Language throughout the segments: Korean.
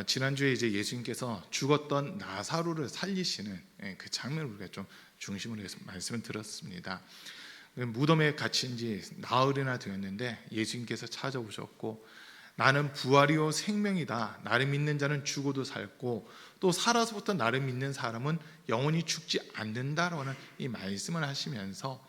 지난주에 이제 예수님께서 죽었던 나사로를 살리시는 그 장면을 우리가 좀 중심으로 해서 말씀을 들었습니다. 무덤에 갇힌 지 나흘이나 되었는데 예수님께서 찾아오셨고, 나는 부활이요 생명이다. 나를 믿는 자는 죽어도 살고 또 살아서부터 나를 믿는 사람은 영원히 죽지 않는다라는 이 말씀을 하시면서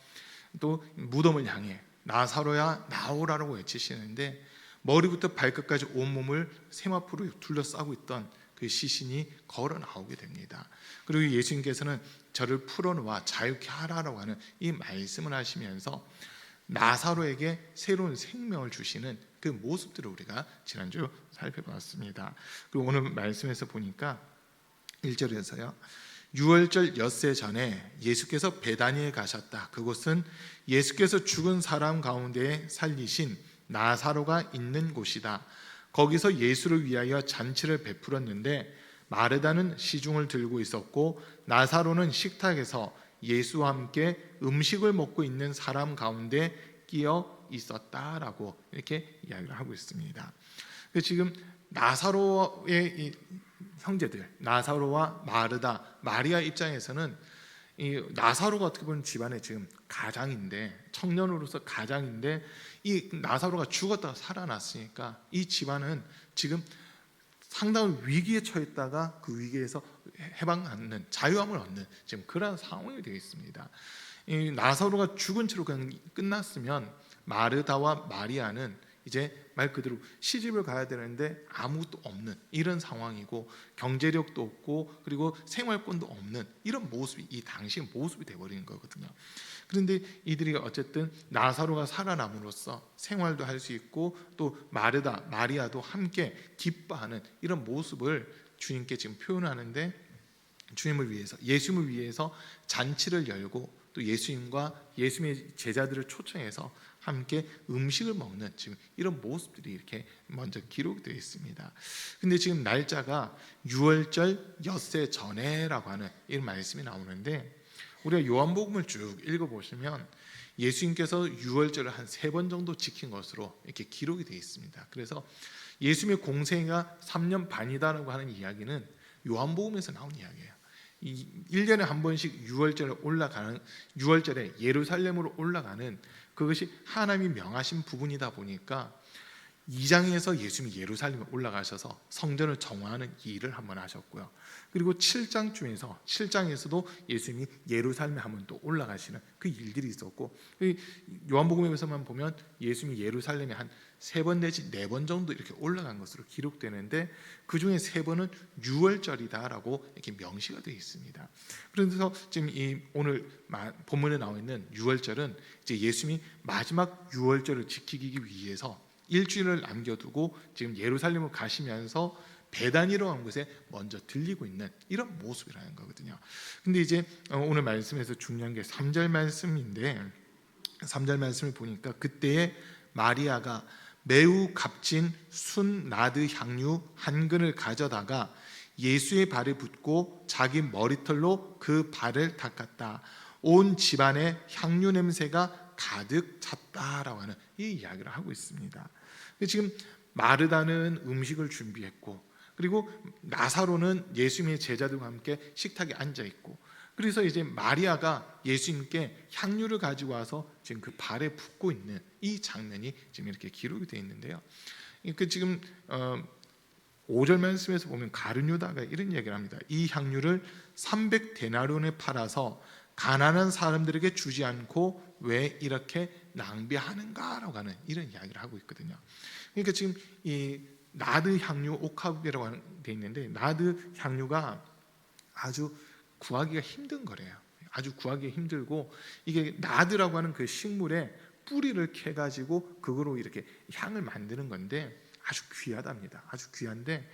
또 무덤을 향해 나사로야 나오라고 외치시는데, 머리부터 발끝까지 온몸을 세마포로 둘러싸고 있던 그 시신이 걸어 나오게 됩니다. 그리고 예수님께서는 저를 풀어놓아 자유케 하라라고 하는 이 말씀을 하시면서 나사로에게 새로운 생명을 주시는 그 모습들을 우리가 지난주 살펴봤습니다. 그리고 오늘 말씀에서 보니까 1절에서요, 유월절 엿새 전에 예수께서 베다니에 가셨다. 그곳은 예수께서 죽은 사람 가운데에 살리신 나사로가 있는 곳이다. 거기서 예수를 위하여 잔치를 베풀었는데 마르다는 시중을 들고 있었고 나사로는 식탁에서 예수와 함께 음식을 먹고 있는 사람 가운데 끼어 있었다라고 이렇게 이야기를 하고 있습니다. 지금 나사로의 이 형제들, 나사로와 마르다, 마리아 입장에서는 이 나사로가 어떻게 보면 집안의 지금 가장인데, 청년으로서 가장인데, 이 나사로가 죽었다가 살아났으니까 이 집안은 지금 상당한 위기에 처했다가 그 위기에서 해방받는, 자유함을 얻는 지금 그런 상황이 되어 있습니다. 이 나사로가 죽은 채로 그냥 끝났으면 마르다와 마리아는 이제 말 그대로 시집을 가야 되는데 아무것도 없는 이런 상황이고, 경제력도 없고 그리고 생활권도 없는 이런 모습이 이 당시의 모습이 되어버리는 거거든요. 그런데 이들이 어쨌든 나사로가 살아남으로써 생활도 할 수 있고 또 마르다, 마리아도 함께 기뻐하는 이런 모습을 주님께 지금 표현하는데, 주님을 위해서, 예수님을 위해서 잔치를 열고 또 예수님과 예수님의 제자들을 초청해서 함께 음식을 먹는 지금 이런 모습들이 이렇게 먼저 기록되어 있습니다. 근데 지금 날짜가 유월절 엿새 전에라고 하는 이런 말씀이 나오는데, 우리가 요한복음을 쭉 읽어보시면 예수님께서 유월절을 한 3번 정도 지킨 것으로 이렇게 기록이 되어 있습니다. 그래서 예수님의 공생애가 3년 반이다라고 하는 이야기는 요한복음에서 나온 이야기예요. 1년에 한 번씩 유월절에 예루살렘으로 올라가는 그것이 하나님이 명하신 부분이다 보니까 2장에서 예수님이 예루살렘에 올라가셔서 성전을 정화하는 일을 한번 하셨고요. 그리고 7장에서도 예수님이 예루살렘에 한번 또 올라가시는 그 일들이 있었고, 요한복음에서만 보면 예수님이 예루살렘에 한 3번 내지 4번 정도 이렇게 올라간 것으로 기록되는데, 그 중에 3번은 유월절이다라고 이렇게 명시가 되어 있습니다. 그래서 지금 이 오늘 본문에 나와 있는 유월절은 이제 예수님이 마지막 유월절을 지키기 위해서 일주일을 남겨두고 지금 예루살렘을 가시면서 베다니로 한 곳에 먼저 들리고 있는 이런 모습이라는 거거든요. 근데 이제 오늘 말씀에서 중요한 게 3절 말씀인데, 3절 말씀을 보니까 그때에 마리아가 매우 값진 순나드 향유 한 근을 가져다가 예수의 발에 붓고 자기 머리털로 그 발을 닦았다. 온 집안에 향유 냄새가 가득 찼다라고 하는 이 이야기를 하고 있습니다. 지금 마르다는 음식을 준비했고, 그리고 나사로는 예수님의 제자들과 함께 식탁에 앉아 있고, 그래서 이제 마리아가 예수님께 향유를 가지고 와서 지금 그 발에 붓고 있는 이 장면이 지금 이렇게 기록이 되어 있는데요. 그 지금 5절 말씀에서 보면 가룟유다가 이런 얘기를 합니다. 이 향유를 300데나리온에 팔아서 가난한 사람들에게 주지 않고 왜 이렇게 낭비하는가라고 하는 이런 이야기를 하고 있거든요. 그러니까 지금 이 나드 향유 옥합이라고 되어 있는데, 나드 향유가 아주 구하기가 힘든 거래요. 아주 구하기가 힘들고, 이게 나드라고 하는 그 식물의 뿌리를 캐가지고 그거로 이렇게 향을 만드는 건데 아주 귀하답니다. 아주 귀한데,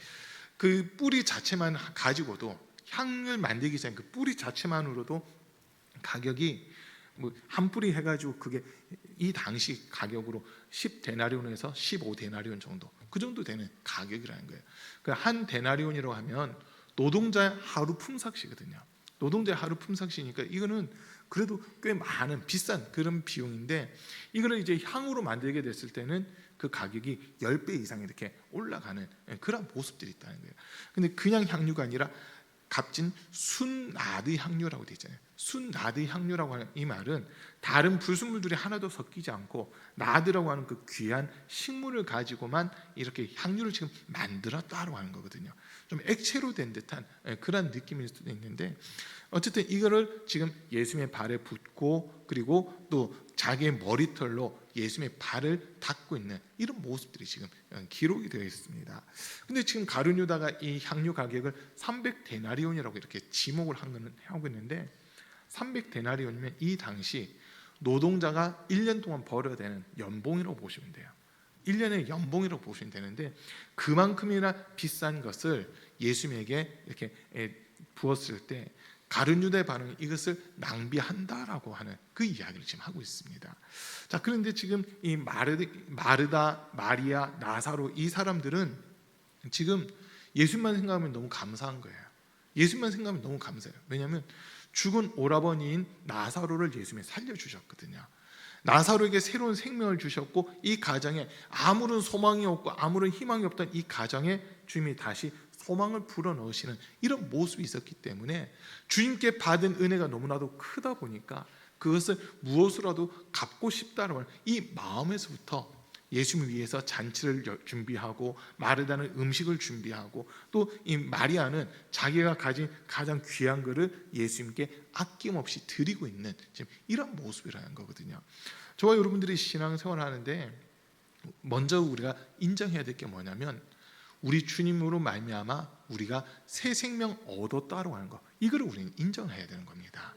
그 뿌리 자체만 가지고도, 향을 만들기 전에 그 뿌리 자체만으로도 가격이 뭐 한 뿌리 해가지고 그게 이 당시 가격으로 10데나리온에서 15데나리온 정도, 그 정도 되는 가격이라는 거예요. 그 한 데나리온이라고 하면 노동자의 하루 품삯이거든요. 노동자의 하루 품삯이니까 이거는 그래도 꽤 많은 비싼 그런 비용인데, 이거를 이제 향으로 만들게 됐을 때는 그 가격이 10배 이상 이렇게 올라가는 그런 모습들이 있다는 거예요. 근데 그냥 향유가 아니라 값진 순나드 향유라고 되어 있잖아요. 순나드 향유라고 하는 이 말은 다른 불순물들이 하나도 섞이지 않고 나드라고 하는 그 귀한 식물을 가지고만 이렇게 향유를 지금 만들었다라고 하는 거거든요. 좀 액체로 된 듯한 그런 느낌일 수도 있는데, 어쨌든 이거를 지금 예수님의 발에 붓고 그리고 또 자기의 머리털로 예수님의 발을 닦고 있는 이런 모습들이 지금 기록이 되어 있습니다. 근데 지금 가룟 유다가 이 향유 가격을 300데나리온이라고 이렇게 지목을 하고 있는데, 300데나리온이면 이 당시 노동자가 1년 동안 벌어야 되는 연봉이라고 보시면 돼요. 1년의 연봉이라고 보시면 되는데, 그만큼이나 비싼 것을 예수님에게 이렇게 부었을 때 가룟 유다의 반응이 이것을 낭비한다라고 하는 그 이야기를 지금 하고 있습니다. 자, 그런데 지금 이 마르다, 마리아, 나사로 이 사람들은 지금 예수님만 생각하면 너무 감사한 거예요. 예수님만 생각하면 너무 감사해요. 왜냐하면 죽은 오라버니인 나사로를 예수님이 살려주셨거든요. 나사로에게 새로운 생명을 주셨고, 이 가정에 아무런 소망이 없고 아무런 희망이 없던 이 가정에 주님이 다시 소망을 불어넣으시는 이런 모습이 있었기 때문에 주님께 받은 은혜가 너무나도 크다 보니까 그것을 무엇으로라도 갚고 싶다는 이 마음에서부터 예수님을 위해서 잔치를 준비하고, 마르다는 음식을 준비하고, 또 이 마리아는 자기가 가진 가장 귀한 것을 예수님께 아낌없이 드리고 있는 지금 이런 모습이라는 거거든요. 저와 여러분들이 신앙생활을 하는데 먼저 우리가 인정해야 될 게 뭐냐면, 우리 주님으로 말미암아 우리가 새 생명 얻었다고 하는 거, 이거를 우리는 인정해야 되는 겁니다.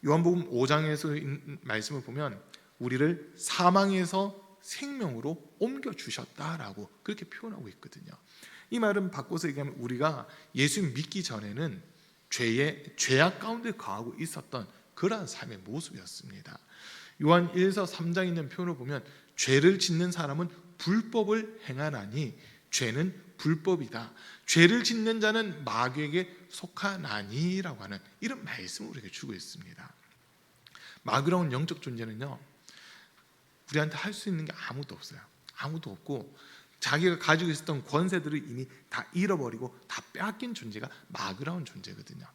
요한복음 5장에서 말씀을 보면 우리를 사망에서 생명으로 옮겨 주셨다라고 그렇게 표현하고 있거든요. 이 말은 바꿔서 얘기하면 우리가 예수 믿기 전에는 죄악 가운데 거하고 있었던 그러한 삶의 모습이었습니다. 요한 1서 3장에 있는 표현을 보면 죄를 짓는 사람은 불법을 행하나니 죄는 불법이다. 죄를 짓는 자는 마귀에게 속하나니라고 하는 이런 말씀을 우리에게 주고 있습니다. 마귀라는 영적 존재는요, 우리한테 할 수 있는 게 아무도 없어요. 아무도 없고 자기가 가지고 있었던 권세들을 이미 다 잃어버리고 다 빼앗긴 존재가 마귀라는 존재거든요.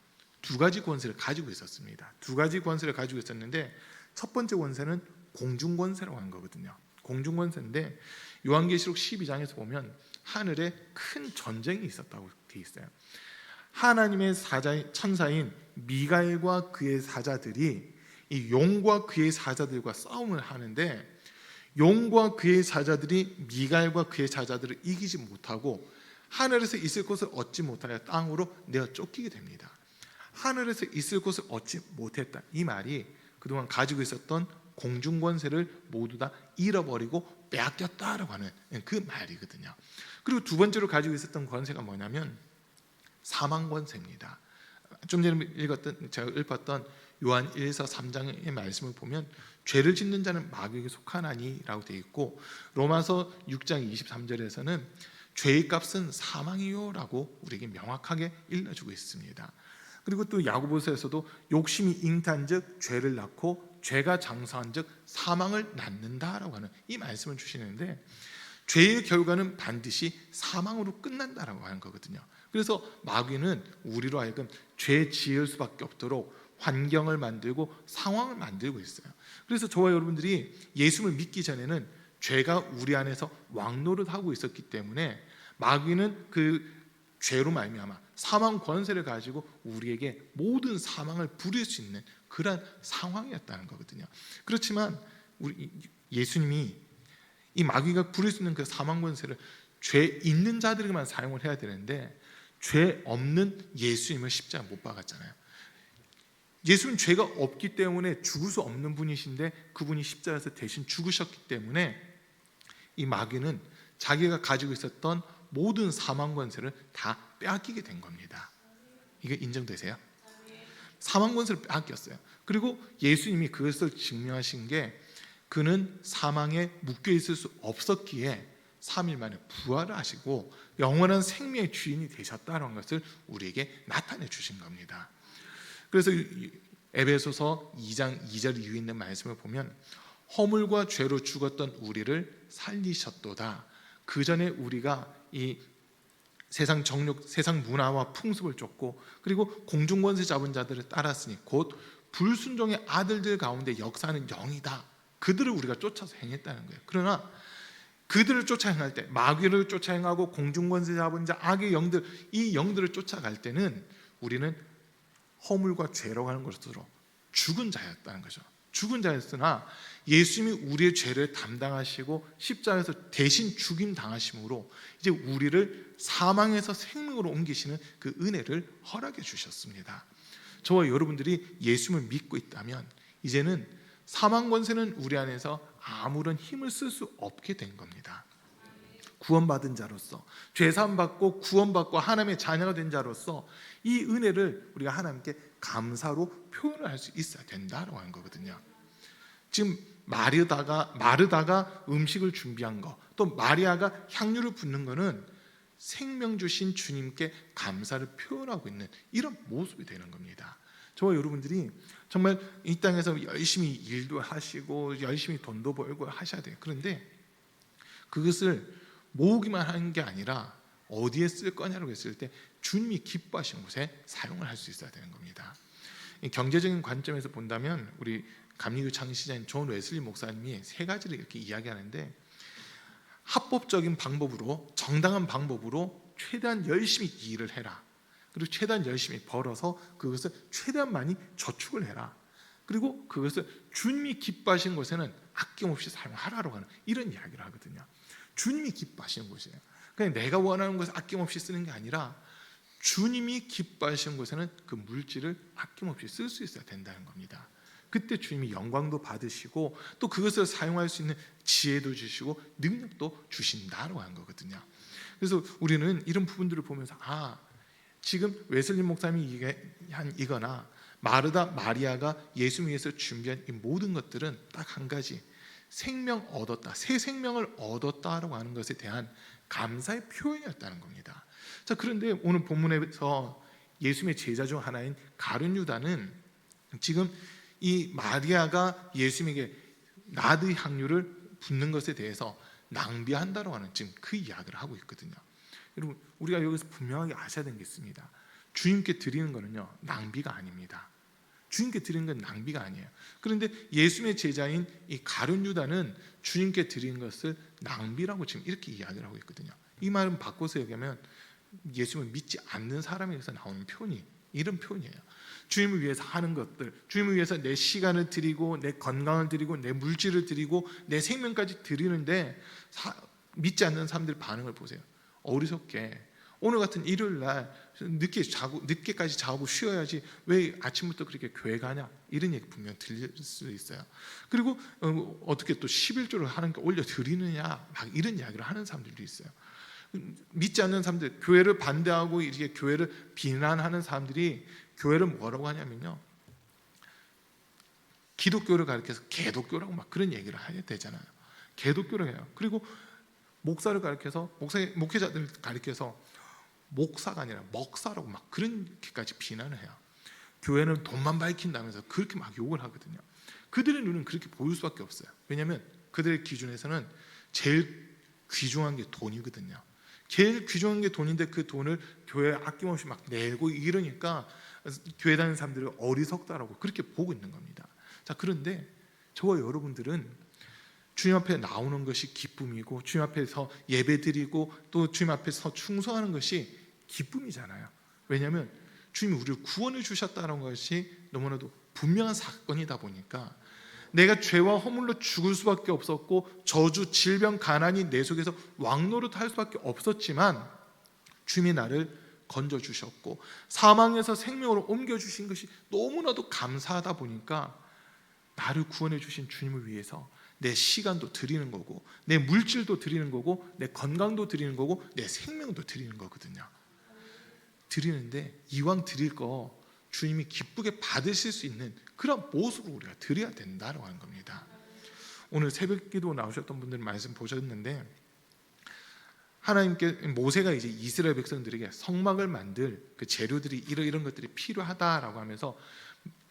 두 가지 권세를 가지고 있었습니다. 두 가지 권세를 가지고 있었는데, 첫 번째 권세는 공중권세라고 하는 거거든요. 공중권세인데 요한계시록 12장에서 보면 하늘에 큰 전쟁이 있었다고 되어 있어요. 하나님의 천사인 미가엘과 그의 사자들이 이 용과 그의 사자들과 싸움을 하는데, 용과 그의 사자들이 미가엘과 그의 사자들을 이기지 못하고 하늘에서 있을 곳을 얻지 못하여 땅으로 내어 쫓기게 됩니다. 하늘에서 있을 곳을 얻지 못했다, 이 말이 그동안 가지고 있었던 공중권세를 모두 다 잃어버리고 빼앗겼다라고 하는 그 말이거든요. 그리고 두 번째로 가지고 있었던 권세가 뭐냐면 사망권세입니다. 좀 전에 제가 읽었던 요한 1서 3장의 말씀을 보면 죄를 짓는 자는 마귀에게 속하나니라고 되어 있고, 로마서 6장 23절에서는 죄의 값은 사망이요라고 우리에게 명확하게 일러주고 있습니다. 그리고 또 야고보서에서도 욕심이 잉태한즉 죄를 낳고 죄가 장사한즉 사망을 낳는다라고 하는 이 말씀을 주시는데, 죄의 결과는 반드시 사망으로 끝난다라고 하는 거거든요. 그래서 마귀는 우리로 하여금 죄 지을 수밖에 없도록 환경을 만들고 상황을 만들고 있어요. 그래서 저와 여러분들이 예수를 믿기 전에는 죄가 우리 안에서 왕노릇하고 있었기 때문에 마귀는 그 죄로 말미암아 사망 권세를 가지고 우리에게 모든 사망을 부릴 수 있는 그런 상황이었다는 거거든요. 그렇지만 우리 예수님이 이 마귀가 부릴 수 있는 그 사망 권세를 죄 있는 자들에게만 사용을 해야 되는데, 죄 없는 예수님을 십자가에 못 박았잖아요. 예수는 죄가 없기 때문에 죽을 수 없는 분이신데 그분이 십자가에서 대신 죽으셨기 때문에 이 마귀는 자기가 가지고 있었던 모든 사망 권세를 다 빼앗기게 된 겁니다. 이게 인정되세요? 사망 권세를 빼앗겼어요. 그리고 예수님이 그것을 증명하신 게, 그는 사망에 묶여 있을 수 없었기에 3일 만에 부활을 하시고 영원한 생명의 주인이 되셨다는 것을 우리에게 나타내 주신 겁니다. 그래서 에베소서 2장 2절 이후에 있는 말씀을 보면 허물과 죄로 죽었던 우리를 살리셨도다. 그 전에 우리가 이 세상 정욕, 세상 문화와 풍습을 쫓고 그리고 공중권세 잡은 자들을 따랐으니 곧 불순종의 아들들 가운데 역사하는 영이다. 그들을 우리가 쫓아서 행했다는 거예요. 그러나 그들을 쫓아 행할 때, 마귀를 쫓아 행하고 공중권세 잡은 자, 악의 영들, 이 영들을 쫓아갈 때는 우리는 허물과 죄라고 하는 것으로 죽은 자였다는 거죠. 죽은 자였으나 예수님이 우리의 죄를 담당하시고 십자가에서 대신 죽임 당하심으로 이제 우리를 사망에서 생명으로 옮기시는 그 은혜를 허락해 주셨습니다. 저와 여러분들이 예수님을 믿고 있다면 이제는 사망 권세는 우리 안에서 아무런 힘을 쓸 수 없게 된 겁니다. 구원받은 자로서, 죄사함 받고 구원받고 하나님의 자녀가 된 자로서 이 은혜를 우리가 하나님께 감사로 표현을 할 수 있어야 된다고 하는 거거든요. 지금 마르다가 음식을 준비한 거, 또 마리아가 향유를 붓는 거는 생명 주신 주님께 감사를 표현하고 있는 이런 모습이 되는 겁니다. 저와 여러분들이 정말 이 땅에서 열심히 일도 하시고 열심히 돈도 벌고 하셔야 돼요. 그런데 그것을 모으기만 하는 게 아니라 어디에 쓸 거냐고 했을 때 주님이 기뻐하시는 곳에 사용을 할 수 있어야 되는 겁니다. 경제적인 관점에서 본다면 우리 감리교 창시자인 존 웨슬리 목사님이 세 가지를 이렇게 이야기하는데, 합법적인 방법으로, 정당한 방법으로 최대한 열심히 일을 해라. 그리고 최대한 열심히 벌어서 그것을 최대한 많이 저축을 해라. 그리고 그것을 주님이 기뻐하시는 곳에는 아낌없이 사용하라고 하는 이런 이야기를 하거든요. 주님이 기뻐하시는 곳이에요. 그냥 내가 원하는 것을 아낌없이 쓰는 게 아니라 주님이 기뻐하시는 곳에는 그 물질을 아낌없이 쓸 수 있어야 된다는 겁니다. 그때 주님이 영광도 받으시고 또 그것을 사용할 수 있는 지혜도 주시고 능력도 주신다고 하는 거거든요. 그래서 우리는 이런 부분들을 보면서 지금 웨슬리 목사님이 한 이거나 마르다, 마리아가 예수 위해서 준비한 이 모든 것들은 딱 한 가지, 생명 얻었다, 새 생명을 얻었다라고 하는 것에 대한 감사의 표현이었다는 겁니다. 자, 그런데 오늘 본문에서 예수님의 제자 중 하나인 가룟 유다는 지금 이 마리아가 예수님에게 나드 향유를 붓는 것에 대해서 낭비한다고 하는 지금 그 이야기를 하고 있거든요. 여러분, 우리가 여기서 분명하게 아셔야 되는 게 있습니다. 주님께 드리는 거는요, 낭비가 아닙니다. 주님께 드리는 건 낭비가 아니에요. 그런데 예수님의 제자인 이 가룟 유다는 주님께 드리는 것을 낭비라고 지금 이렇게 이야기를 하고 있거든요. 이 말은 바꿔서 얘기하면 예수님을 믿지 않는 사람에게서 나오는 표현이 이런 표현이에요. 주님을 위해서 하는 것들, 주님을 위해서 내 시간을 드리고 내 건강을 드리고 내 물질을 드리고 내 생명까지 드리는데 믿지 않는 사람들 반응을 보세요. 어리석게 오늘 같은 일요일 날 늦게까지 자고 쉬어야지 왜 아침부터 그렇게 교회 가냐, 이런 얘기 분명 들릴 수 있어요. 그리고 어떻게 또 11조를 하나님께 올려드리느냐, 막 이런 이야기를 하는 사람들도 있어요. 믿지 않는 사람들, 교회를 반대하고 이렇게 교회를 비난하는 사람들이 교회를 뭐라고 하냐면요, 기독교를 가리켜서 개독교라고 막 그런 얘기를 해야 되잖아요. 개독교를 해요. 그리고 목사를 가리켜서 목회자들을 가리켜서 목사가 아니라 먹사라고 막 그렇게까지 비난을 해요. 교회는 돈만 밝힌다면서 그렇게 막 욕을 하거든요. 그들의 눈은 그렇게 보일 수밖에 없어요. 왜냐하면 그들의 기준에서는 제일 귀중한 게 돈이거든요. 제일 귀중한 게 돈인데 그 돈을 교회에 아낌없이 막 내고 이러니까 교회 다니는 사람들을 어리석다라고 그렇게 보고 있는 겁니다. 자, 그런데 저와 여러분들은 주님 앞에 나오는 것이 기쁨이고 주님 앞에서 예배드리고 또 주님 앞에서 충성하는 것이 기쁨이잖아요. 왜냐하면 주님이 우리를 구원해 주셨다는 것이 너무나도 분명한 사건이다 보니까 내가 죄와 허물로 죽을 수밖에 없었고 저주, 질병, 가난이 내 속에서 왕노릇할 수밖에 없었지만 주님이 나를 건져주셨고 사망에서 생명으로 옮겨주신 것이 너무나도 감사하다 보니까 나를 구원해 주신 주님을 위해서 내 시간도 드리는 거고 내 물질도 드리는 거고 내 건강도 드리는 거고 내 생명도 드리는 거거든요. 드리는데 이왕 드릴 거 주님이 기쁘게 받으실 수 있는 그런 모습으로 우리가 드려야 된다고 하는 겁니다. 오늘 새벽기도 나오셨던 분들 말씀 보셨는데 하나님께 모세가 이제 이스라엘 백성들에게 성막을 만들 그 재료들이 이런 것들이 필요하다라고 하면서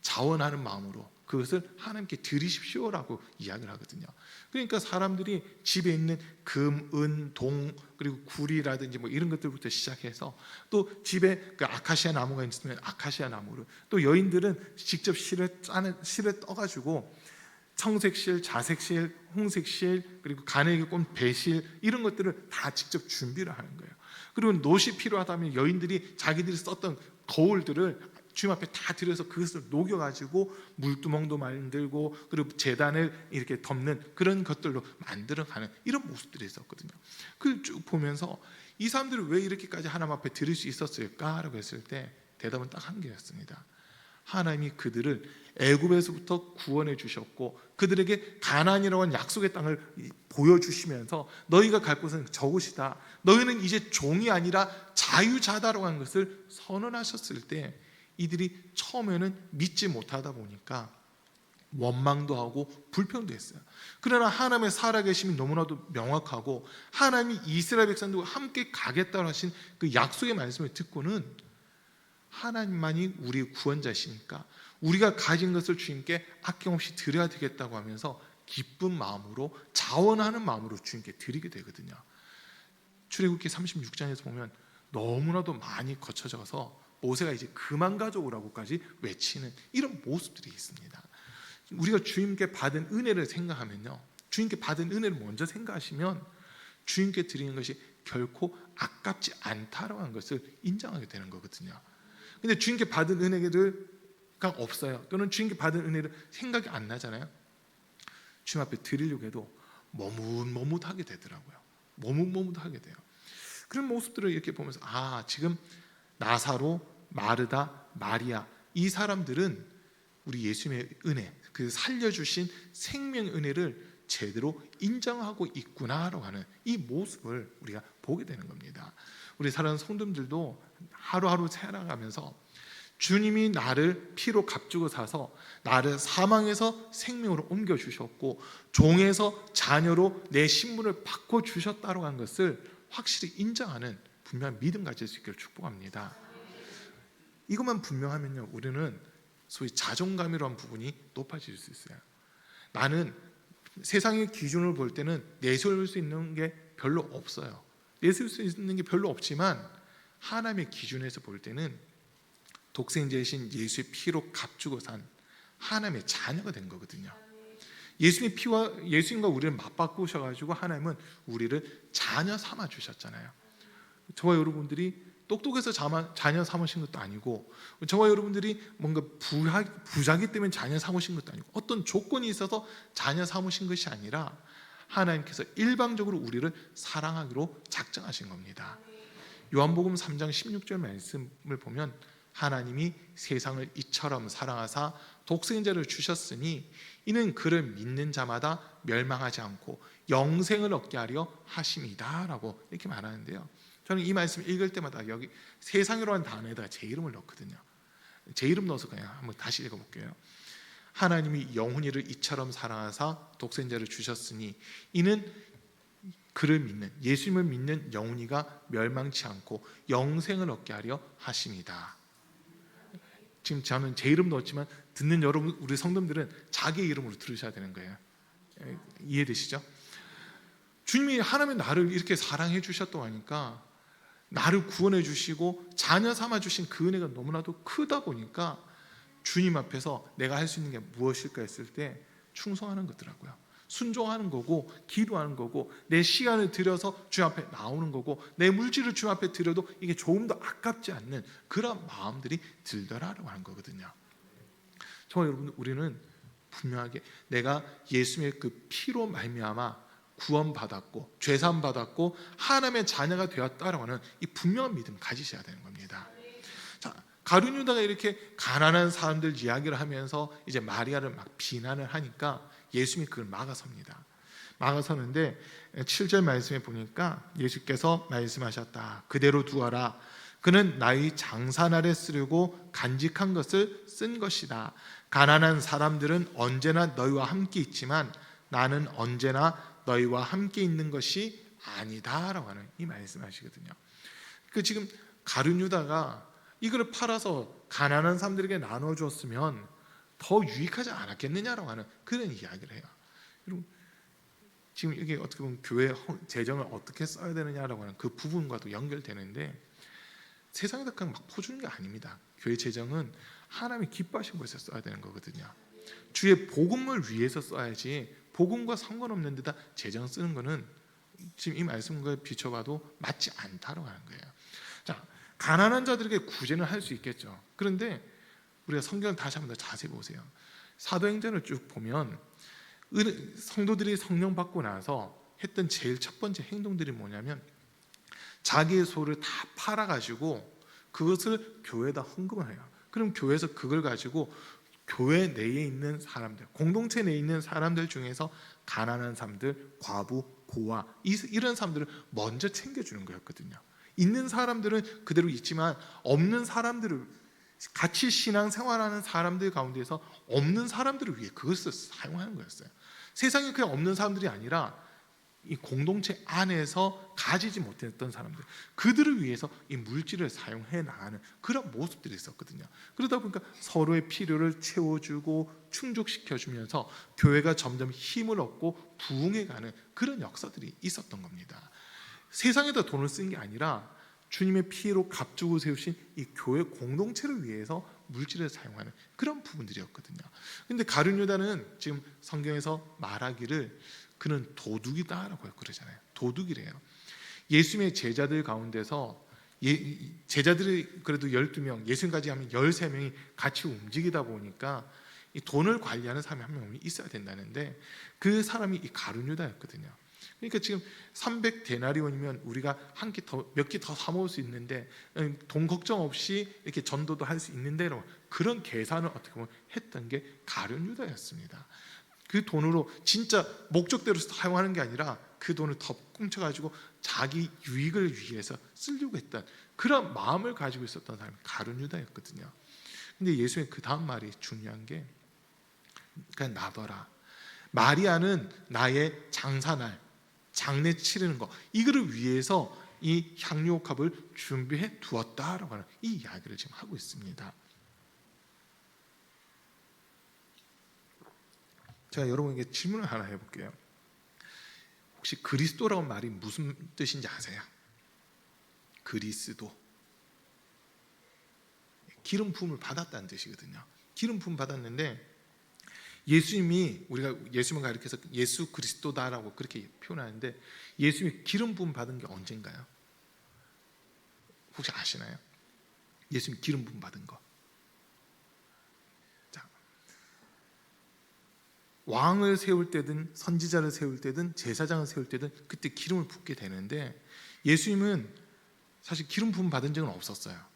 자원하는 마음으로 그것을 하나님께 드리십시오라고 이야기를 하거든요. 그러니까 사람들이 집에 있는 금, 은, 동, 그리고 구리라든지 뭐 이런 것들부터 시작해서 또 집에 그 아카시아 나무가 있으면 아카시아 나무를, 또 여인들은 직접 실을 떠가지고 청색실, 자색실, 홍색실, 그리고 가네기 꽃 배실 이런 것들을 다 직접 준비를 하는 거예요. 그리고 노시 필요하다면 여인들이 자기들이 썼던 거울들을 주님 앞에 다 들여서 그것을 녹여가지고 물두멍도 만들고 그리고 제단을 이렇게 덮는 그런 것들로 만들어가는 이런 모습들이 있었거든요. 그걸 쭉 보면서 이 사람들이 왜 이렇게까지 하나님 앞에 드릴 수 있었을까라고 했을 때 대답은 딱 한 개였습니다. 하나님이 그들을 애굽에서부터 구원해 주셨고 그들에게 가나안이라고 하는 약속의 땅을 보여주시면서 너희가 갈 곳은 저곳이다, 너희는 이제 종이 아니라 자유자다라고 하는 것을 선언하셨을 때 이들이 처음에는 믿지 못하다 보니까 원망도 하고 불평도 했어요. 그러나 하나님의 살아계심이 너무나도 명확하고 하나님이 이스라엘 백성들과 함께 가겠다고 하신 그 약속의 말씀을 듣고는 하나님만이 우리의 구원자시니까 우리가 가진 것을 주님께 아낌없이 드려야 되겠다고 하면서 기쁜 마음으로, 자원하는 마음으로 주님께 드리게 되거든요. 출애굽기 36장에서 보면 너무나도 많이 거쳐져서 모세가 이제 그만 가져오라고까지 외치는 이런 모습들이 있습니다. 우리가 주님께 받은 은혜를 생각하면요, 주님께 받은 은혜를 먼저 생각하시면 주님께 드리는 것이 결코 아깝지 않다라고 하는 것을 인정하게 되는 거거든요. 근데 주님께 받은 은혜가 없어요. 또는 주님께 받은 은혜를 생각이 안 나잖아요. 주님 앞에 드리려고 해도 머뭇머뭇하게 되더라고요. 머뭇머뭇하게 돼요. 그런 모습들을 이렇게 보면서 지금 나사로, 마르다, 마리아 이 사람들은 우리 예수님의 은혜, 그 살려주신 생명의 은혜를 제대로 인정하고 있구나라고 하는 이 모습을 우리가 보게 되는 겁니다. 우리 사랑하는 성도님들도 하루하루 살아가면서 주님이 나를 피로 값주고 사서 나를 사망에서 생명으로 옮겨주셨고 종에서 자녀로 내 신분을 바꿔주셨다고 하는 것을 확실히 인정하는 분명한 믿음 가질 수 있기를 축복합니다. 이것만 분명하면요, 우리는 소위 자존감이라는 부분이 높아질 수 있어요. 나는 세상의 기준을 볼 때는 내세울 수 있는 게 별로 없어요. 내세울 수 있는 게 별로 없지만 하나님의 기준에서 볼 때는 독생자이신 예수의 피로 값주고 산 하나님의 자녀가 된 거거든요. 예수님의 피와 예수님과 우리를 맞바꾸셔가지고 하나님은 우리를 자녀 삼아 주셨잖아요. 저와 여러분들이 똑똑해서 자녀 삼으신 것도 아니고, 저와 여러분들이 뭔가 부자기 때문에 자녀 삼으신 것도 아니고, 어떤 조건이 있어서 자녀 삼으신 것이 아니라 하나님께서 일방적으로 우리를 사랑하기로 작정하신 겁니다. 요한복음 3장 16절 말씀을 보면 하나님이 세상을 이처럼 사랑하사 독생자를 주셨으니 이는 그를 믿는 자마다 멸망하지 않고 영생을 얻게 하려 하심이다 라고 이렇게 말하는데요, 저는 이 말씀 읽을 때마다 여기 세상이라는 단어에다가 제 이름을 넣거든요. 제 이름 넣어서 그냥 한번 다시 읽어볼게요. 하나님이 영혼이를 이처럼 사랑하사 독생자를 주셨으니 이는 그를 믿는, 예수님을 믿는 영혼이가 멸망치 않고 영생을 얻게 하려 하심이다. 지금 저는 제 이름 넣었지만 듣는 여러분, 우리 성도님들은 자기 이름으로 들으셔야 되는 거예요. 이해되시죠? 주님이 하나님의 나를 이렇게 사랑해 주셨다고 하니까, 나를 구원해 주시고 자녀 삼아 주신 그 은혜가 너무나도 크다 보니까 주님 앞에서 내가 할 수 있는 게 무엇일까 했을 때 충성하는 거더라고요. 순종하는 거고 기도하는 거고 내 시간을 들여서 주님 앞에 나오는 거고 내 물질을 주님 앞에 드려도 이게 조금 더 아깝지 않는 그런 마음들이 들더라라고 하는 거거든요. 저와 여러분, 우리는 분명하게 내가 예수님의 그 피로 말미암아 구원받았고 죄사함받았고 하나님의 자녀가 되었다라고 하는 이 분명한 믿음 가지셔야 되는 겁니다. 자, 가룟 유다가 이렇게 가난한 사람들 이야기를 하면서 이제 마리아를 막 비난을 하니까 예수님이 그걸 막아섭니다. 막아서는데 7절 말씀에 보니까 예수께서 말씀하셨다. 그대로 두어라. 그는 나의 장사날에 쓰려고 간직한 것을 쓴 것이다. 가난한 사람들은 언제나 너희와 함께 있지만 나는 언제나 너희와 함께 있는 것이 아니다라고 하는 이 말씀하시거든요. 그 지금 가룟 유다가 이걸 팔아서 가난한 사람들에게 나눠 줬으면 더 유익하지 않았겠느냐라고 하는 그런 이야기를 해요. 여러분, 지금 이게 어떻게 보면 교회 재정을 어떻게 써야 되느냐라고 하는 그 부분과도 연결되는데, 세상에다 그냥 막 퍼주는 게 아닙니다. 교회 재정은 하나님이 기뻐하시는 곳에서 써야 되는 거거든요. 주의 복음을 위해서 써야지, 복음과 상관없는 데다 재정 쓰는 거는 지금 이 말씀과 비춰봐도 맞지 않다고 하는 거예요. 자, 가난한 자들에게 구제는 할 수 있겠죠. 그런데 우리가 성경을 다시 한번 더 자세히 보세요. 사도행전을 쭉 보면 성도들이 성령 받고 나서 했던 제일 첫 번째 행동들이 뭐냐면, 자기의 소를 다 팔아가지고 그것을 교회에다 헌금을 해요. 그럼 교회에서 그걸 가지고 교회 내에 있는 사람들, 공동체 내에 있는 사람들 중에서 가난한 사람들, 과부, 고아, 이런 사람들을 먼저 챙겨주는 거였거든요. 있는 사람들은 그대로 있지만 없는 사람들을, 같이 신앙생활하는 사람들 가운데서 없는 사람들을 위해 그것을 사용하는 거였어요. 세상에 그냥 없는 사람들이 아니라 이 공동체 안에서 가지지 못했던 사람들, 그들을 위해서 이 물질을 사용해 나가는 그런 모습들이 있었거든요. 그러다 보니까 서로의 필요를 채워주고 충족시켜주면서 교회가 점점 힘을 얻고 부흥해가는 그런 역사들이 있었던 겁니다. 세상에다 돈을 쓴 게 아니라 주님의 피로 값주고 세우신 이 교회 공동체를 위해서 물질을 사용하는 그런 부분들이었거든요. 근데 가룟 유다는 지금 성경에서 말하기를 그는 도둑이다라고 그러잖아요. 도둑이래요. 예수님의 제자들 가운데서 제자들이 그래도 12명, 예수님까지 하면 13명이 같이 움직이다 보니까 이 돈을 관리하는 사람이 한 명이 있어야 된다는데, 그 사람이 이 가룟 유다였거든요. 그러니까 지금 300데나리온이면 우리가 몇 개 더 사 먹을 수 있는데, 돈 걱정 없이 이렇게 전도도 할 수 있는데, 그런 계산을 어떻게 보면 했던 게 가룟 유다였습니다. 그 돈으로 진짜 목적대로 사용하는 게 아니라 그 돈을 더 꽁쳐가지고 자기 유익을 위해서 쓰려고 했던 그런 마음을 가지고 있었던 사람이 가룟 유다였거든요. 근데 예수의 그 다음 말이 중요한 게, 그러니까 나더라. 마리아는 나의 장사날, 장례 치르는 거, 이거를 위해서 이 향유옥합을 준비해 두었다라고 하는 이 이야기를 지금 하고 있습니다. 제가 여러분에게 질문을 하나 해볼게요. 혹시 그리스도라는 말이 무슨 뜻인지 아세요? 그리스도, 기름 부음을 받았다는 뜻이거든요. 기름 부음 받았는데, 예수님이, 우리가 예수님을 가리켜서 예수 그리스도다라고 그렇게 표현하는데, 예수님이 기름 부음 받은 게 언젠가요? 혹시 아시나요? 예수님이 기름 부음 받은 거. 자, 왕을 세울 때든 선지자를 세울 때든 제사장을 세울 때든 그때 기름을 붓게 되는데, 예수님은 사실 기름 부음 받은 적은 없었어요.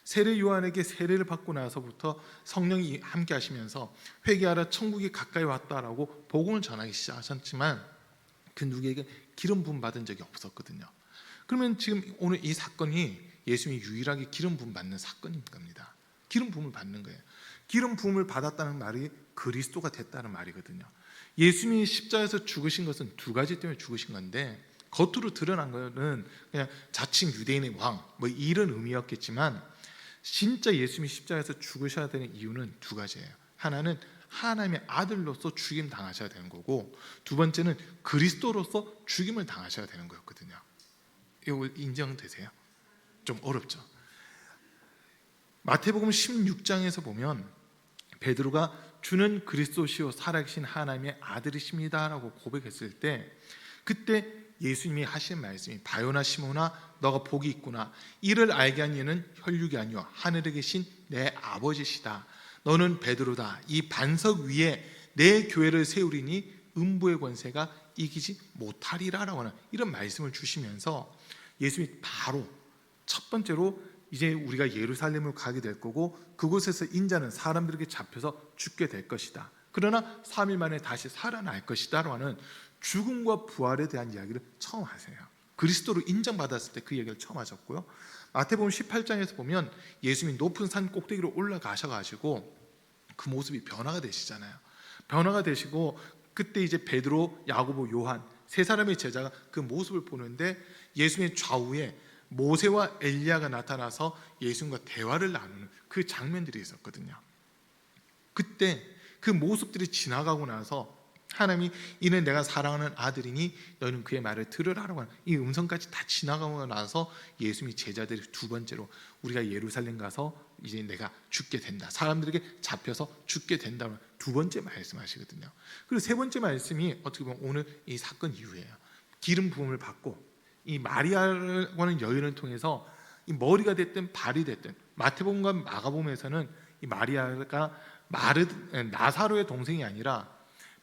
세례 요한에게 세례를 받고 나서부터 성령이 함께 하시면서 회개하라 천국이 가까이 왔다라고 복음을 전하기 시작하셨지만, 그 누구에게 기름 부음 받은 적이 없었거든요. 그러면 지금 오늘 이 사건이 예수님이 유일하게 기름 부음 받는 사건인 겁니다. 기름 부음을 받는 거예요. 기름 부음을 받았다는 말이 그리스도가 됐다는 말이거든요. 예수님이 십자가에서 죽으신 것은 두 가지 때문에 죽으신 건데, 겉으로 드러난 거는 그냥 자칭 유대인의 왕 뭐 이런 의미였겠지만, 진짜 예수님이 십자가에서 죽으셔야 되는 이유는 두 가지예요. 하나는 하나님의 아들로서 죽임 당하셔야 되는 거고, 두 번째는 그리스도로서 죽임을 당하셔야 되는 거였거든요. 이거 인정되세요? 좀 어렵죠. 마태복음 16장에서 보면 베드로가 주는 그리스도시요 살아계신 하나님의 아들이십니다라고 고백했을 때, 그때 예수님이 하신 말씀이, 바요나 시몬아 너가 복이 있구나. 이를 알게 한 이는 혈육이 아니요 하늘에 계신 내 아버지시다. 너는 베드로다. 이 반석 위에 내 교회를 세우리니 음부의 권세가 이기지 못하리라라고 하는 이런 말씀을 주시면서, 예수님이 바로 첫 번째로 이제 우리가 예루살렘으로 가게 될 거고, 그곳에서 인자는 사람들에게 잡혀서 죽게 될 것이다. 그러나 3일 만에 다시 살아날 것이다 라고 하는 죽음과 부활에 대한 이야기를 처음 하세요. 그리스도로 인정받았을 때 그 얘기를 처음 하셨고요. 마태복음 18장에서 보면 예수님이 높은 산 꼭대기로 올라가셔가지고 그 모습이 변화가 되시잖아요. 변화가 되시고, 그때 이제 베드로, 야고보, 요한 세 사람의 제자가 그 모습을 보는데, 예수님의 좌우에 모세와 엘리야가 나타나서 예수님과 대화를 나누는 그 장면들이 있었거든요. 그때 그 모습들이 지나가고 나서 하나님이 이는 내가 사랑하는 아들이니 너는 그의 말을 들으라라고 하는 이 음성까지 다 지나가고 나서 예수님이 제자들이 두 번째로 우리가 예루살렘 가서 이제 내가 죽게 된다, 사람들에게 잡혀서 죽게 된다는 두 번째 말씀하시거든요. 그리고 세 번째 말씀이 어떻게 보면 오늘 이 사건 이후예요. 기름 부음을 받고 이 마리아라고 하는 여인을 통해서 이 머리가 됐든 발이 됐든, 마태복음과 마가복음에서는 이 마리아가 나사로의 동생이 아니라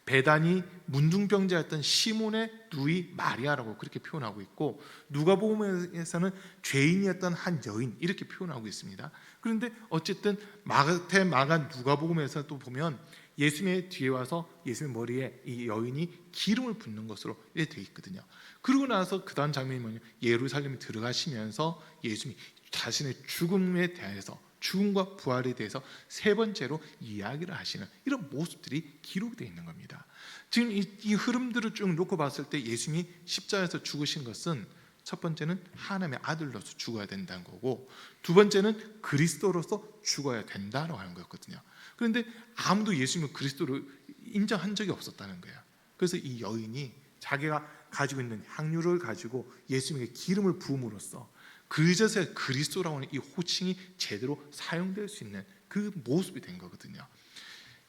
베다니 문둥병자였던 시몬의 누이 마리아라고 그렇게 표현하고 있고, 누가복음에서는 죄인이었던 한 여인 이렇게 표현하고 있습니다. 그런데 어쨌든 마태, 마가, 누가복음에서 또 보면 예수님의 뒤에 와서 예수님 머리에 이 여인이 기름을 붓는 것으로 이렇게 되어 있거든요. 그러고 나서 그 다음 장면이 뭐냐, 예루살렘에 들어가시면서 예수님이 자신의 죽음에 대해서, 죽음과 부활에 대해서 세 번째로 이야기를 하시는 이런 모습들이 기록되어 있는 겁니다. 지금 이 흐름들을 쭉 놓고 봤을 때 예수님이 십자가에서 죽으신 것은 첫 번째는 하나님의 아들로서 죽어야 된다는 거고, 두 번째는 그리스도로서 죽어야 된다고 하는 거였거든요. 그런데 아무도 예수님을 그리스도로 인정한 적이 없었다는 거예요. 그래서 이 여인이 자기가 가지고 있는 향유를 가지고 예수님에게 기름을 부음으로써 그저서 그리스도라고 하는 이 호칭이 제대로 사용될 수 있는 그 모습이 된 거거든요.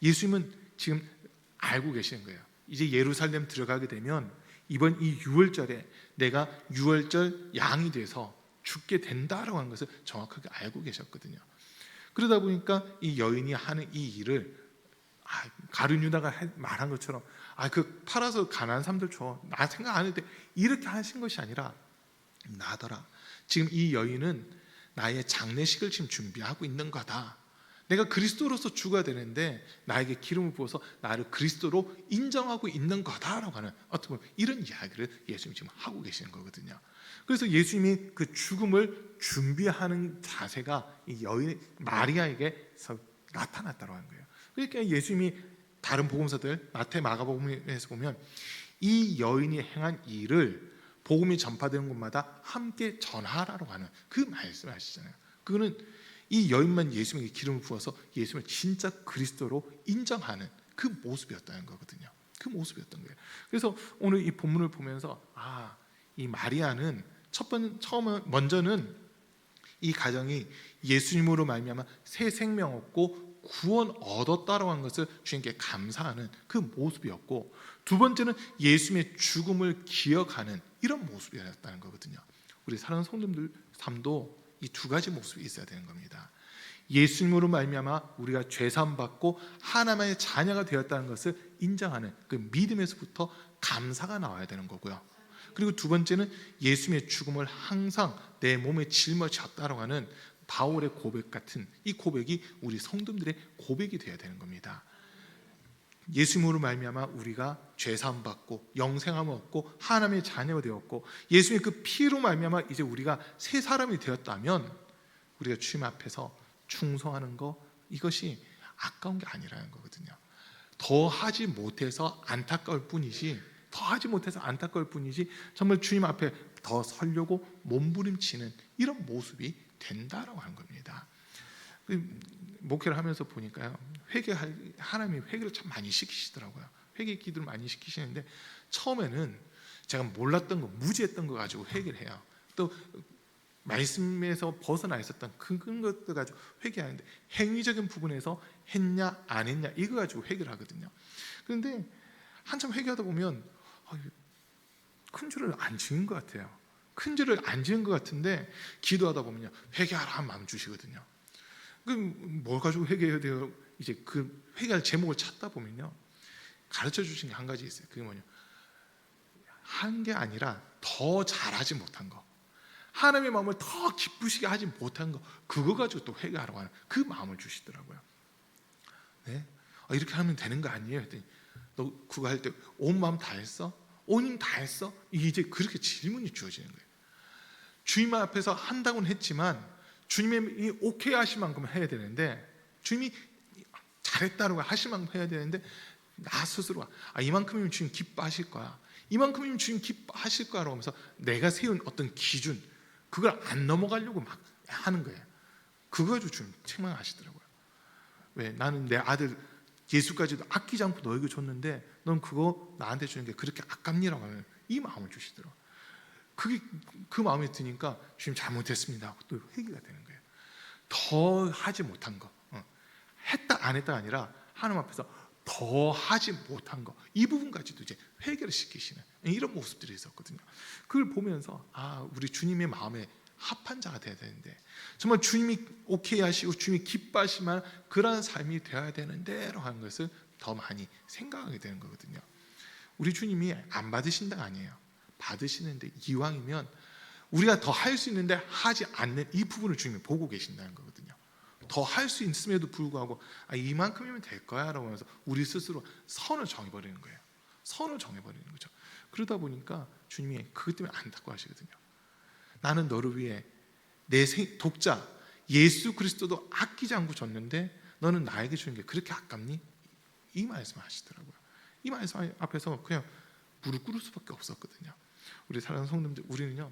예수님은 지금 알고 계시는 거예요. 이제 예루살렘 들어가게 되면 이번 이 유월절에 내가 유월절 양이 돼서 죽게 된다라고 하는 것을 정확하게 알고 계셨거든요. 그러다 보니까 이 여인이 하는 이 일을 가룟 유다가 말한 것처럼 그 팔아서 가난한 사람들 줘, 나 생각 안 해도 돼, 이렇게 하신 것이 아니라 나더라, 지금 이 여인은 나의 장례식을 지금 준비하고 있는 거다. 내가 그리스도로서 죽어야 되는데 나에게 기름을 부어서 나를 그리스도로 인정하고 있는 거다라고 하는 어떻게 보면 이런 이야기를 예수님이 지금 하고 계시는 거거든요. 그래서 예수님이 그 죽음을 준비하는 자세가 이 여인 마리아에게서 나타났다고 하는 거예요. 그러니까 예수님이 다른 복음서들 마태, 마가복음에서 보면 이 여인이 행한 일을 복음이 전파되는 곳마다 함께 전하라고 하는 그 말씀을 하시잖아요. 그거는 이 여인만 예수님에게 기름을 부어서 예수님을 진짜 그리스도로 인정하는 그 모습이었다는 거거든요. 그 모습이었던 거예요. 그래서 오늘 이 본문을 보면서 이 마리아는 먼저는 이 가정이 예수님으로 말미암아 새 생명 얻고 구원 얻었다라고 하는 것을 주님께 감사하는 그 모습이었고, 두 번째는 예수님의 죽음을 기억하는 이런 모습이었다는 거거든요. 우리 사랑하는 성도님들 삶도 이 두 가지 모습이 있어야 되는 겁니다. 예수님으로 말미암아 우리가 죄사함 받고 하나님의 자녀가 되었다는 것을 인정하는 그 믿음에서부터 감사가 나와야 되는 거고요. 그리고 두 번째는 예수님의 죽음을 항상 내 몸에 짊어졌다라고 하는 바울의 고백 같은 이 고백이 우리 성도들의 고백이 되어야 되는 겁니다. 예수님으로 말미암아 우리가 죄사함 받고 영생함을 얻고 하나님의 자녀가 되었고, 예수님의 그 피로 말미암아 이제 우리가 새 사람이 되었다면 우리가 주님 앞에서 충성하는 거, 이것이 아까운 게 아니라는 거거든요. 더 하지 못해서 안타까울 뿐이지 정말 주님 앞에 더 서려고 몸부림치는 이런 모습이 된다라고 하는 겁니다. 목회를 하면서 보니까요, 하나님이 회개를 참 많이 시키시더라고요. 회개 기도를 많이 시키시는데, 처음에는 제가 몰랐던 거, 무지했던 거 가지고 회개를 해요. 또 말씀에서 벗어나 있었던 큰 것들 가지고 회개하는데, 행위적인 부분에서 했냐 안 했냐 이거 가지고 회개를 하거든요. 그런데 한참 회개하다 보면 큰 줄을 안 지은 것 같아요. 큰 줄을 안 지은 것 같은데 기도하다 보면요, 회개하라 하는 마음 주시거든요. 그럼 뭘 가지고 회개해야 돼요? 이제 그 회개할 제목을 찾다 보면요, 가르쳐 주신 게 한 가지 있어요. 그게 뭐냐, 한 게 아니라 더 잘하지 못한 거, 하나님의 마음을 더 기쁘시게 하지 못한 거, 그거 가지고 또 회개하라고 하는 그 마음을 주시더라고요. 네? 이렇게 하면 되는 거 아니에요? 했더니, 너 그거 할 때 온 마음 다 했어? 온 힘 다 했어? 이제 그렇게 질문이 주어지는 거예요. 주님 앞에서 한다고는 했지만 주님이 오케이 하실 만큼 해야 되는데, 주님이 잘했다고 하실 만큼 해야 되는데, 나 스스로가 이만큼이면 주님 기뻐하실 거야, 이만큼이면 주님 기뻐하실 거야 라고 하면서 내가 세운 어떤 기준, 그걸 안 넘어가려고 막 하는 거예요. 그거 가지고 주님 책망하시더라고요. 왜? 나는 내 아들 예수까지도 아끼지 않고 너에게 줬는데 넌 그거 나한테 주는 게 그렇게 아깝니라고 하는 이 마음을 주시더라고요. 그 마음이 드니까 주님 잘못했습니다 하고 또 회개가 되는 거예요. 더 하지 못한 거, 했다 안 했다가 아니라 하나님 앞에서 더 하지 못한 거, 이 부분까지도 이제 회개를 시키시는 이런 모습들이 있었거든요. 그걸 보면서 우리 주님의 마음에 합한 자가 돼야 되는데, 정말 주님이 오케이 하시고 주님이 기뻐하시면 그러한 삶이 되어야 되는데라고 하는 것을 더 많이 생각하게 되는 거거든요. 우리 주님이 안 받으신다가 아니에요. 받으시는데 이왕이면 우리가 더 할 수 있는데 하지 않는 이 부분을 주님이 보고 계신다는 거거든요. 더 할 수 있음에도 불구하고 이만큼이면 될 거야 라고 하면서 우리 스스로 선을 정해버리는 거예요. 선을 정해버리는 거죠. 그러다 보니까 주님이 그것 때문에 안타까워하시거든요. 나는 너를 위해 내 독자 예수 그리스도도 아끼지 않고 줬는데 너는 나에게 주는 게 그렇게 아깝니? 이 말씀을 하시더라고요. 이 말씀 앞에서 그냥 무릎 꿇을 수밖에 없었거든요. 우리 사랑하는 성도님들, 우리는요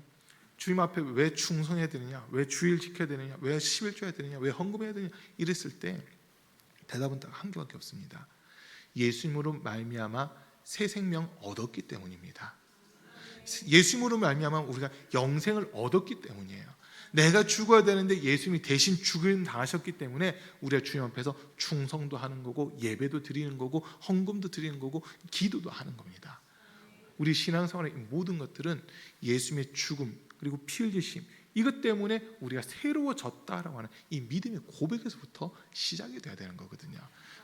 주님 앞에 왜 충성해야 되느냐, 왜 주일 지켜야 되느냐, 왜 11조 해야 되느냐, 왜 헌금해야 되느냐 이랬을 때 대답은 딱 한 개밖에 없습니다. 예수님으로 말미암아 새 생명 얻었기 때문입니다. 예수님으로 말미암아 우리가 영생을 얻었기 때문이에요. 내가 죽어야 되는데 예수님이 대신 죽임 당하셨기 때문에 우리가 주님 앞에서 충성도 하는 거고 예배도 드리는 거고 헌금도 드리는 거고 기도도 하는 겁니다. 우리 신앙생활의 모든 것들은 예수님의 죽음 그리고 피 흘리심 이것 때문에 우리가 새로워졌다라고 하는 이 믿음의 고백에서부터 시작이 돼야 되는 거거든요.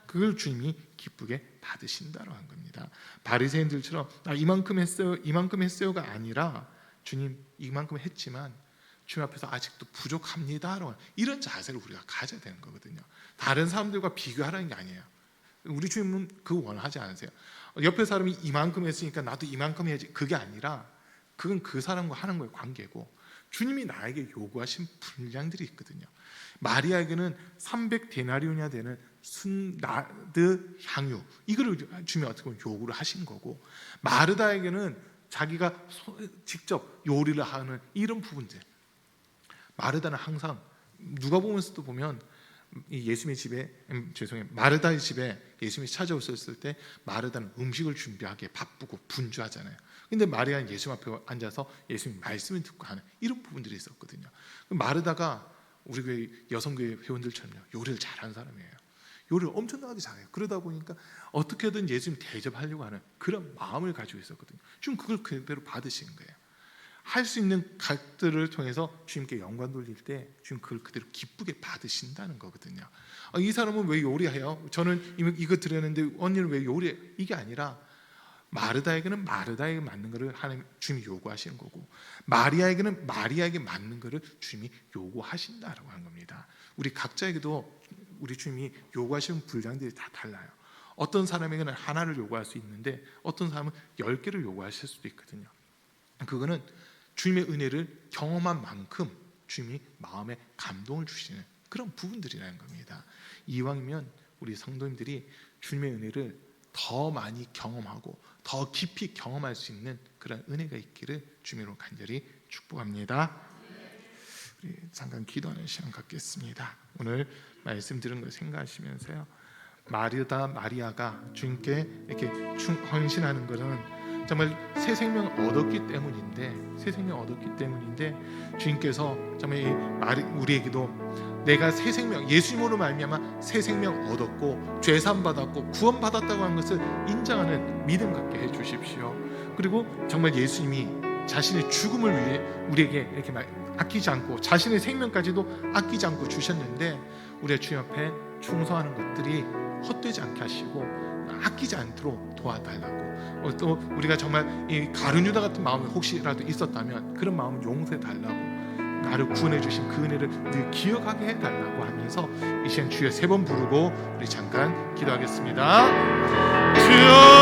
그걸 주님이 기쁘게 받으신다라고 하는 겁니다. 바리새인들처럼 이만큼 했어요가 아니라 주님 이만큼 했지만 주님 앞에서 아직도 부족합니다라고 하는 이런 자세를 우리가 가져야 되는 거거든요. 다른 사람들과 비교하라는 게 아니에요. 우리 주님은 그거 원하지 않으세요. 옆에 사람이 이만큼 했으니까 나도 이만큼 해야지, 그게 아니라 그건 그 사람과 하는 거의 관계고 주님이 나에게 요구하신 분량들이 있거든요. 마리아에게는 300데나리온이나 되는 순나드 향유, 이거를 주님이 어떻게 보면 요구를 하신 거고, 마르다에게는 자기가 직접 요리를 하는 이런 부분들. 마르다는 항상 누가복음에서도 보면 예수님의 집에 마르다의 집에 예수님이 찾아오셨을 때 마르다는 음식을 준비하기에 바쁘고 분주하잖아요. 근데 마리아는 예수님 앞에 앉아서 예수님 말씀을 듣고 하는 이런 부분들이 있었거든요. 마르다가 우리 교회 여성교회 회원들처럼요 요리를 잘하는 사람이에요. 요리를 엄청나게 잘해요. 그러다 보니까 어떻게든 예수님 대접하려고 하는 그런 마음을 가지고 있었거든요. 지금 그걸 그대로 받으시는 거예요. 할 수 있는 것들을 통해서 주님께 영광 돌릴 때 주님 그걸 그대로 기쁘게 받으신다는 거거든요. 이 사람은 왜 요리해요? 저는 이거 드렸는데 언니는 왜 요리해? 이게 아니라 마르다에게는 마르다에게 맞는 것을 하나님 주님이 요구하시는 거고, 마리아에게는 마리아에게 맞는 것을 주님이 요구하신다라고 하는 겁니다. 우리 각자에게도 우리 주님이 요구하시는 분량들이 다 달라요. 어떤 사람에게는 하나를 요구할 수 있는데 어떤 사람은 10개를 요구하실 수도 있거든요. 그거는 주님의 은혜를 경험한 만큼 주님이 마음에 감동을 주시는 그런 부분들이라는 겁니다. 이왕이면 우리 성도님들이 주님의 은혜를 더 많이 경험하고 더 깊이 경험할 수 있는 그런 은혜가 있기를 주님으로 간절히 축복합니다. 우리 잠깐 기도하는 시간 갖겠습니다. 오늘 말씀 들은 걸 생각하시면서요, 마리아가 주님께 이렇게 헌신하는 것은 정말 새 생명 얻었기 때문인데 주님께서 정말 우리에게도 내가 새 생명 예수님으로 말미암아 새 생명 얻었고 죄산 받았고 구원 받았다고 하는 것을 인정하는 믿음 갖게 해 주십시오. 그리고 정말 예수님이 자신의 죽음을 위해 우리에게 이렇게 아끼지 않고 자신의 생명까지도 아끼지 않고 주셨는데 우리가 주님 앞에 충성하는 것들이 헛되지 않게 하시고 아끼지 않도록 도와달라고, 또 우리가 정말 이 가룟유다 같은 마음이 혹시라도 있었다면 그런 마음을 용서해 달라고, 나를 구원해 주신 그 은혜를 늘 기억하게 해달라고 하면서 이 시간 주여 3번 부르고 우리 잠깐 기도하겠습니다. 주여